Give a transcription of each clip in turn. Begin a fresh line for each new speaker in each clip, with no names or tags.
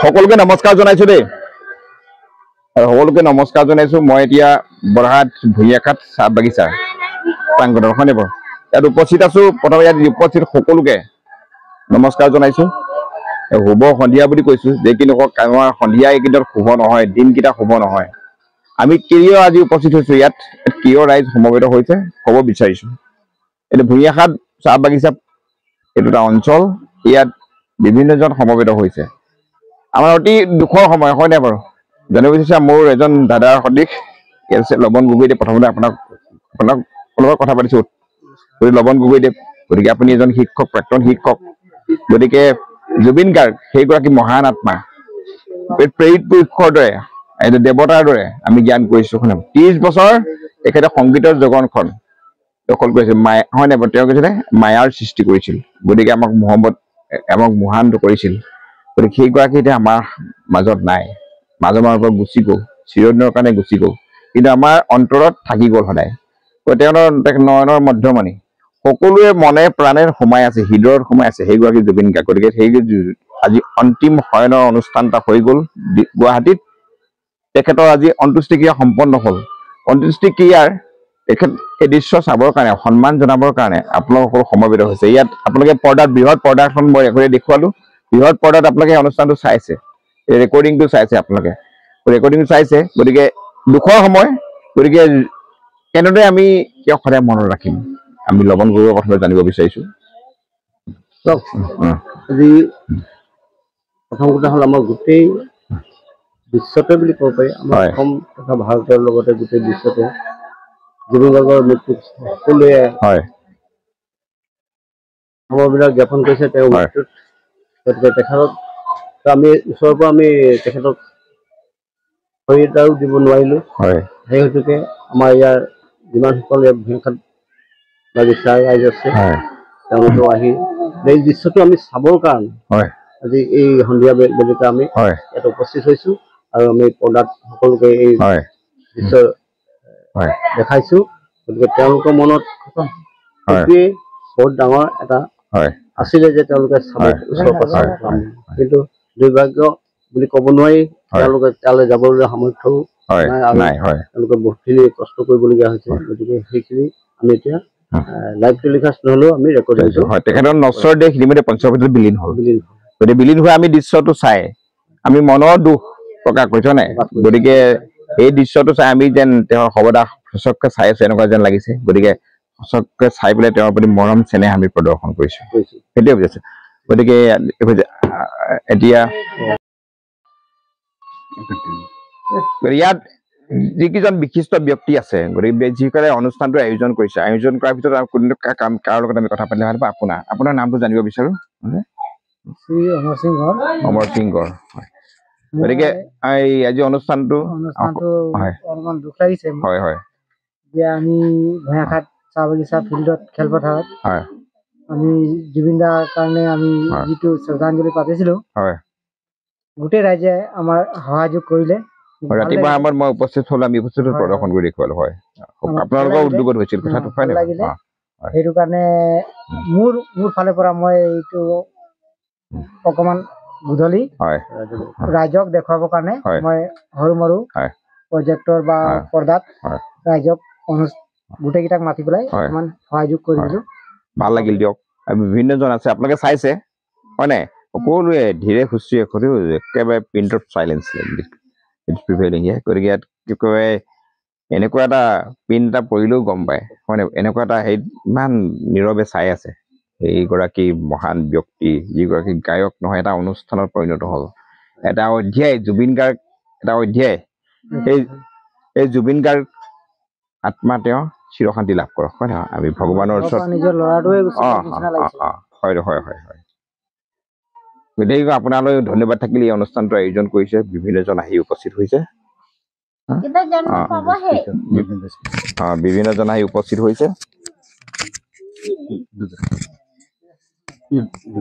সকলোকে নমস্কাৰ জনাইছো দেই সকলোকে নমস্কাৰ জনাইছো মই এতিয়া বৰহাট ভুঁইয়াঘাট চাহ বাগিচা প্ৰাংগণৰ হয়নে বাৰু ইয়াত উপস্থিত আছো প্ৰথমে ইয়াত উপস্থিত সকলোকে নমস্কাৰ জনাইছো শুভ সন্ধিয়া বুলি কৈছো যে কি নকওক আমাৰ সন্ধিয়া এইকেইটাত শুভ নহয় দিনকেইটা শুভ নহয় আমি কিয় আজি উপস্থিত হৈছো ইয়াত কিয় ৰাইজ সমবেত হৈছে ক'ব বিচাৰিছো এইটো ভুঁইয়াঘাট চাহ বাগিচা এইটো এটা অঞ্চল ইয়াত বিভিন্নজন সমবেত হৈছে আমাৰ অতি দুখৰ সময় হয় নাই বাৰু জানিব বিচাৰিছে মোৰ এজন দাদাৰ সদৃশ লবন গগৈদেৱ প্ৰথমতে আপোনাক লগত কথা পাতিছো লবন গগৈদেৱ গতিকে আপুনি এজন শিক্ষক প্ৰাক্তন শিক্ষক গতিকে জুবিন গাৰ্গ সেইগৰাকী মহান আত্মা প্ৰেৰিত পুৰুষৰ দৰে দেৱতাৰ দৰে আমি জ্ঞান কৰিছো 30 বছৰ তেখেতে সংগীতৰ জগতখন দখল কৰিছিল হয় নাই বাৰু তেওঁ কৈছিলে মায়াৰ সৃষ্টি কৰিছিল গতিকে আমাক মহান কৰিছিল গতিকে সেইগৰাকী এতিয়া আমাৰ মাজত নাই মাজৰ পৰা গুচি গ'ল চিৰদিনৰ কাৰণে গুচি গ'ল কিন্তু আমাৰ অন্তৰত থাকি গ'ল সদায় তেওঁৰ নয়নৰ মধ্যমণি সকলোৱে মনে প্ৰাণে সোমাই আছে হৃদয়ত সোমাই আছে সেইগৰাকী জুবিন গাৰ্গ গতিকে সেই আজি অন্তিম শয়নৰ অনুষ্ঠান এটা হৈ গ'ল গুৱাহাটীত তেখেতৰ আজি অন্ত্যেষ্টিক্ৰিয়া সম্পন্ন হ'ল অন্ত্যেষ্টিক্ৰিয়াৰ তেখেত এই দৃশ্য চাবৰ কাৰণে সন্মান জনাবৰ কাৰণে আপোনালোক সকলো সমবেত হৈছে ইয়াত আপোনালোকে পৰ্দাত বৃহৎ পৰ্দাখন মই দেখুৱালো বৃহৎ পৰ্দাত আপোনালোকে অনুষ্ঠানটো চাইছে ৰেকৰ্ডিংটো চাইছে আপোনালোকে ৰেকৰ্ডিংটো চাইছে গতিকে দুখৰ সময় গতিকে কেনেদৰে আমি কিয় সদায় মনত ৰাখিম আমি লবন গগৈৰ কথা জানিব বিচাৰিছো
আজি প্ৰথম কথা হ'ল আমাৰ গোটেই বিশ্বতে বুলি ক'ব পাৰি আমাৰ অসম তথা ভাৰতৰ লগতে গোটেই বিশ্বতে জুবিন গাৰ্গৰ মৃত্যুত সকলোৱে সমবেদনা জ্ঞাপন কৰিছে তেওঁৰ মৃত্যুত গতিকে তেখেতক আমি ওচৰৰ পৰা আমি তেখেতক খৰি এটাও দিব নোৱাৰিলো সেই হেতুকে আমাৰ ইয়াৰ যিমানসকল ভুঁইয়াঘাট বাগিচা ৰাইজ আছে তেওঁলোকেও আহি এই দৃশ্যটো আমি চাবৰ কাৰণে আজি এই সন্ধিয়া বেলিকা আমি ইয়াত উপস্থিত হৈছো আৰু আমি পৰ্দাত সকলোকে এই দৃশ্য দেখাইছো গতিকে তেওঁলোকৰ মনত সেইটোৱেই বহুত ডাঙৰ এটা আছিলে যে তেওঁলোকে কিন্তু দুৰ্ভাগ্য বুলি ক'ব নোৱাৰি তেওঁলোকে তালৈ যাবলৈ সামৰ্থ্যও নাই আৰু তেওঁলোকে বহুতখিনি কষ্ট কৰিবলগীয়া হৈছে গতিকে সেইখিনি আমি এতিয়া লাইভ টেলিকাষ্ট নহলেও আমি ৰেকৰ্ড কৰিছো
তেখেতৰ নশ্বৰ দেশ ইতিমধ্যে পঞ্চৱটিত বিলীন হ'ল গতিকে বিলীন হৈ আমি দৃশ্যটো চাই আমি মনৰ দুখ প্ৰকাশ কৰিছো নাই গতিকে এই দৃশ্যটো চাই আমি যেন তেওঁৰ সবদাহ সঁচককে চাই আছো এনেকুৱা যেন লাগিছে গতিকে সঁচককে চাই পেলাই তেওঁৰ প্ৰতি মৰম চেনেহ আমি প্ৰদৰ্শন কৰিছো সেইটোৱে বুজিছো গতিকে এতিয়া ইয়াত যিকেইজন বিশিষ্ট ব্যক্তি আছে গতিকে যিসকলে অনুষ্ঠানটো আয়োজন কৰিছে আয়োজন কৰাৰ ভিতৰত কোনো কাৰো লগত আমি কথা পাতিলে ভাল পাওঁ আপোনাৰ নামটো জানিব বিচাৰো অমৰ সিং গড় গতিকে আজি অনুষ্ঠানটো
অলপমান দুখ লাগিছে যে আমি ভুঁইয়াঘাট চাহ বাগিচা ফিল্ডত খেলপথাৰত আমি জুবিন দাৰ কাৰণে আমি যিটো শ্ৰদ্ধাঞ্জলি পাতিছিলো গোটেই ৰাইজে আমাৰ সহযোগ কৰিলে
ৰাতিপুৱা সময়ত মই উপস্থিত হলো আমি উপস্থিত প্ৰদৰ্শন কৰি দেখুৱালো আপোনালোকৰ উদ্যোগত হৈছিল কথাটো
লাগিলে সেইটো কাৰণে মোৰ ফালৰ পৰা মই এইটো অকমান গধূলি ৰাইজক দেখুৱাবৰ কাৰণে মই সৰু মৰু প্ৰজেক্টৰ বা পৰ্দাত ৰাইজক গোটেইকেইটাক মাতি পেলাই অকমান সহযোগ কৰি দিলো
ভাল লাগিল দিয়ক বিভিন্নজন আছে আপোনালোকে চাইছে হয় নাই সকলোৱে ধীৰে সুস্থিৰে একেবাৰে প্ৰিণ্ট অফ চাইলেঞ্চ গতিকে ইয়াত কি কয় এনেকুৱা এটা প্ৰিণ্ট এটা পৰিলেও গম পায় হয় নাই এনেকুৱা এটা সেই ইমান নীৰৱে চাই আছে এইগৰাকী মহান ব্যক্তি যিগৰাকী গায়ক নহয় এটা অনুষ্ঠানত পৰিণত হ'ল এটা অধ্যায় জুবিন গাৰ্গ এটা অধ্যায় এই জুবিন গাৰ্গ আত্মা তেওঁ চিৰশান্তি লাভ কৰক হয় নহয় আমি ভগৱানৰ ওচৰত
নিজৰ ল'ৰাটোৱে
হয় গতিকে আপোনালৈ ধন্যবাদ থাকিল এই অনুষ্ঠানটো আয়োজন কৰিছে বিভিন্নজন আহি উপস্থিত হৈছে বিভিন্নজন আহি উপস্থিত হৈছে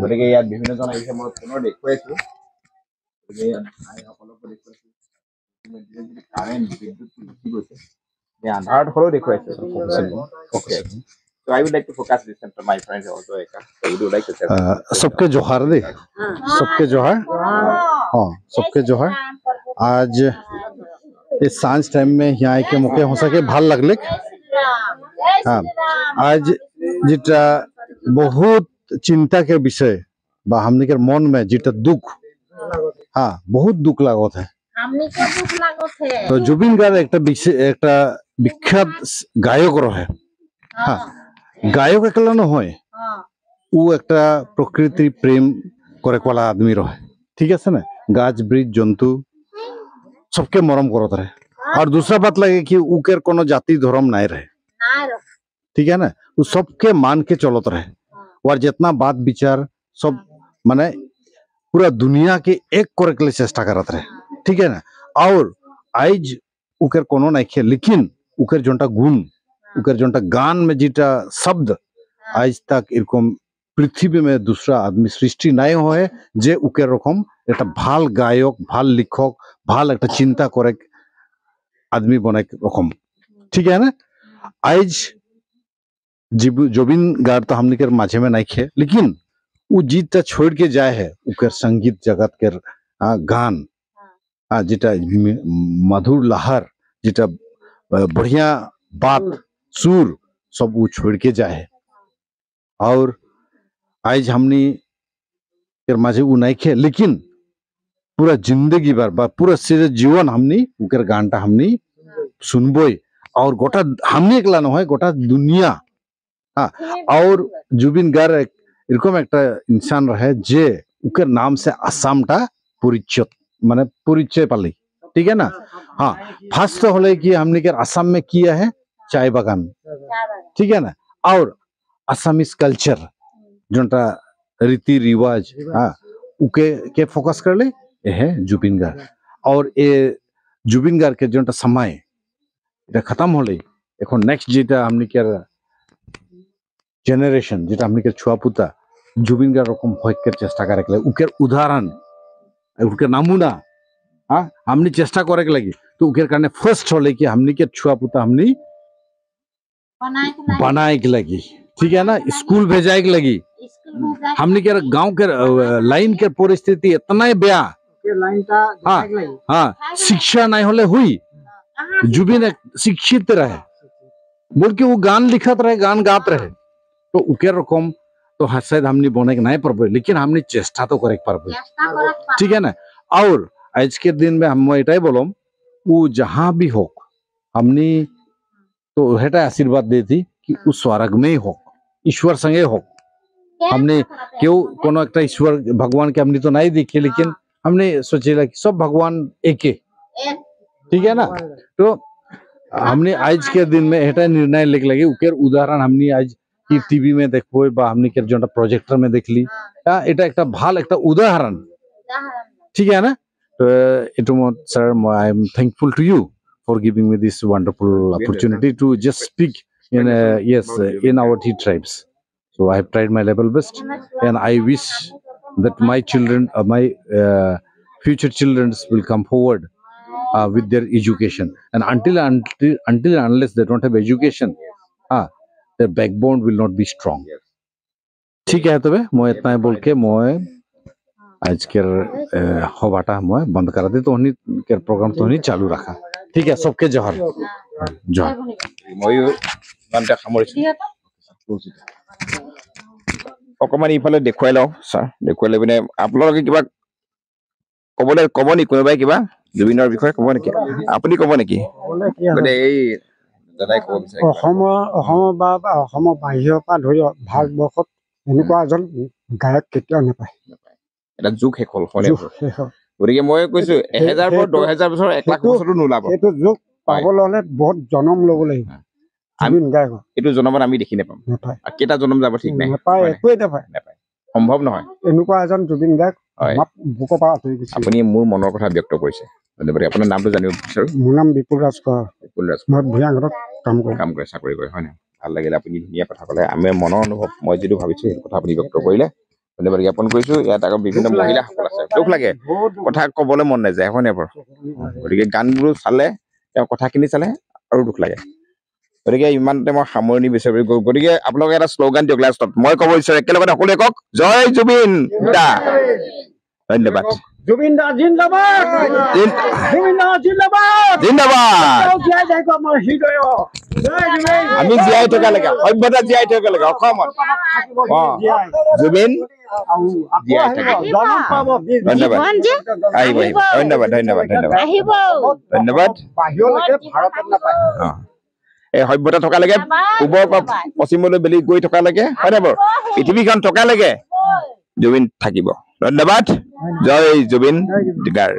গতিকে ইয়াত বিভিন্নজন আহিছে মই পুনৰ দেখুৱাইছো কাৰেণ্ট বিদ্যুৎ গুচি গৈছে আন্ধাৰত হ'লেও দেখুৱাইছে So I would like to focus this to my friends also. Would you like to say?
सबके जोहार दे सबके जोहार हाँ सबके जोहार आज इस सांझ टाइम में यहाँ आके मौके हो सके भाल लगले हाँ आज जिटा बहुत चिंता के विषय बा हमने के मन में जिटा दुख हाँ बहुत दुख लागत है तो जुबिन गार्ग एक विख्यात गायक रहे हाँ गायक एकला নহয় ও একটা প্রকৃতি প্রেম করে কোলা आदमी रहे ठीक है ना गाछ वृक्ष जंतु सबके मरम करत रहे और दूसरा बात लगे कि उकर कोनो जाति धर्म नहीं रहे ठीक है ना वो सबके मान के चलत रहे और जितना बात विचार सब माने पूरा दुनिया के एक करे के लिए चेष्टा करत रहे ठीक है ना और आज उकर कोनो नहीं खे लेकिन उकर जोंटा गुण उकर जोंटा गान में जीटा शब्द आज तक इरकम पृथ्वी में दूसरा आदमी सृष्टि नहीं हो है जे उकर रकम एक भाल गायक भाल लिखक भाल एक चिंता करे आदमी बने रकम ठीक है ना आज जुबिन गार्ग तो हमने के माझे में नहीं खे लेकिन वो जीता छोड़ के जाए है उकर संगीत जगत के गान जीटा मधुर लहर जीटा बढ़िया बात सुर सब वो छोड़ के जाए और आज हमने माझे वो नहीं खे लेकिन पूरा जिंदगी भर पूरा सिरे जीवन हमने उकर गानटा हमने सुनबोई और गोटा हमने एकला न है गोटा दुनिया हाँ और जुबिन गार्ग एरकम एक इंसान रहे जे उकर नाम से आसामटा परिचय माने परिचय पाली ठीक है ना हाँ फर्स्ट होले कि हमने के आसाम में किया है चाय बागान ठीक है ना और असमीज कल्चर जोटा रीति रिवाज हाँ उके के फोकस कर ले ये है जुबिन गार्ग और ये जुबिन गार्ग के जोटा समय এটা खत्म होले এখন नेक्स्ट जेटा हमने के जनरेशन जेटा हमने के छुआ पुता जुबिन गार्ग रकम होके चेष्टा करे के उकेर उदाहरण उकेर नमूना हाँ हमने चेष्टा करे के लगी तो उकेर करने फर्स्ट होले कि हमने के छुआ पुता हमने बनाए के लगी ठीक है ना स्कूल भेजाए के लगी हमने के गांव के लाइन के परिस्थिति इतना बेया हाँ हाँ शिक्षा नहीं होले हुई जुबिन शिक्षित रहे बोल के वो गान लिखत रहे गान गात रहे तो उके रकम तो शायद हमने बने नहीं पारबे लेकिन हमने चेष्टा तो करे पारबे ठीक है ना और आज के दिन में हम एटाई बोलम वो जहां भी हो हमने तो हेटा आशीर्वाद देती कि उस स्वर्ग में ही हो ईश्वर संगे हो हमने क्यों कोनो एक ईश्वर भगवान के हमने तो नहीं देखे लेकिन हमने सोचेला कि सब भगवान एक है ठीक है ना तो हमने आज के दिन में हेटा निर्णय लेके लगे उकेर उदाहरण हमने आज की टीवी में देखबो बा हमने के जोटा प्रोजेक्टर में देखली এটা একটা ভালো একটা উদাহরণ ঠিক আছে না তো এটো sir I am thankful to you for giving me this wonderful opportunity to just speak in in our T tribes. So I have tried my level best, and I wish that my children, my future children, will come forward with their education. And until and unless they don't have education, their backbone will not be strong. ठीक है तबे मैं इतना बोल के मैं आज के हवाटा मैं बंद कर दी तो उन्हीं के प्रोग्राम तो उन्हीं चालू रखा ठीक है सबके जोहार जोहार
ময়ো গানটা সামৰিছো অকমান ইফালে দেখুৱাই লওঁ ছাৰ দেখুৱাই লৈ পিনে আপোনালোকে কিবা ক'ব নেকি কোনোবাই কিবা জুবিনৰ বিষয়ে ক'ব নেকি আপুনি ক'ব নেকি এই দাদাই ক'ব বিচাৰে
অসমৰ বাহিৰৰ পৰা ধৰি ভাৰতবৰ্ষত এনেকুৱা এজন গায়ক কেতিয়াও নাপায়
এটা যুগ শেষ হ'ল গতিকে মই কৈছো 1000 পৰা 10000 বছৰ 1 লাখ বছৰটো নোলাব
এইটো যুগ পাবলৈ হলে বহুত জনম ল'ব লাগিব
এইটো জনমত আমি দেখি নাপাম কেইটা জনম যাব ঠিক নাই
নাপায় একোৱে নাপায়
সম্ভৱ নহয়
এনেকুৱা এজন জুবিন গাৰ্গ
হয়
বুকৰ পৰা আঁতৰি গৈছে
আপুনি মোৰ মনৰ কথা ব্যক্ত কৰিছে ধন্যবাদ আপোনাৰ নামটো জানিব বিচাৰো
মোৰ নাম বিপুল ৰাজ কোঁৱৰ
বিপুল ৰাজ
মই ভূঞাঘাটত কাম কৰে
চাকৰি কৰে হয় নে ভাল লাগিলে আপুনি ধুনীয়া কথা ক'লে আমি মনৰ অনুভৱ মই যিটো ভাবিছো সেইটো কথা আপুনি ব্যক্ত কৰিলে ধন্যবাদ জ্ঞাপন কৰিছো ইয়াত আকৌ বিভিন্ন মহিলাসকল আছে দুখ লাগে কথা ক'বলৈ মন নাযায় হয় নাই বাৰু গতিকে গানবোৰ চালে তেওঁ কথাখিনি চালে আৰু দুখ লাগে গতিকে ইমানতে মই সামৰণি বিচাৰি গতিকে আপোনালোকে এটা শ্লোগান দিয়ক লাষ্টত মই ক'ব বিচাৰো একেলগে সকলোৱে কওক জয় জুবিন দা ধন্যবাদ
জুবিন দা জিন্দাবাদ জুবিন দা জিন্দাবাদ
জিন্দাবাদ
জীয়াই থাকিব আমাৰ হৃদয়
আমি জীয়াই থকালৈকে সভ্যতা জীয়াই থকালৈকে অসমত জুবিন জীয়াই থাকিব ধন্যবাদ আহিব আহিব ধন্যবাদ ধন্যবাদ ধন্যবাদ ধন্যবাদ এই সভ্যতা থকালৈকে পূবৰ পৰা পশ্চিমলৈ বেলি গৈ থকালৈকে হয় নাই বাৰু পৃথিৱীখন থকালৈকে জুবিন থাকিব ধন্যবাদ জয় জুবিন গাৰ্গ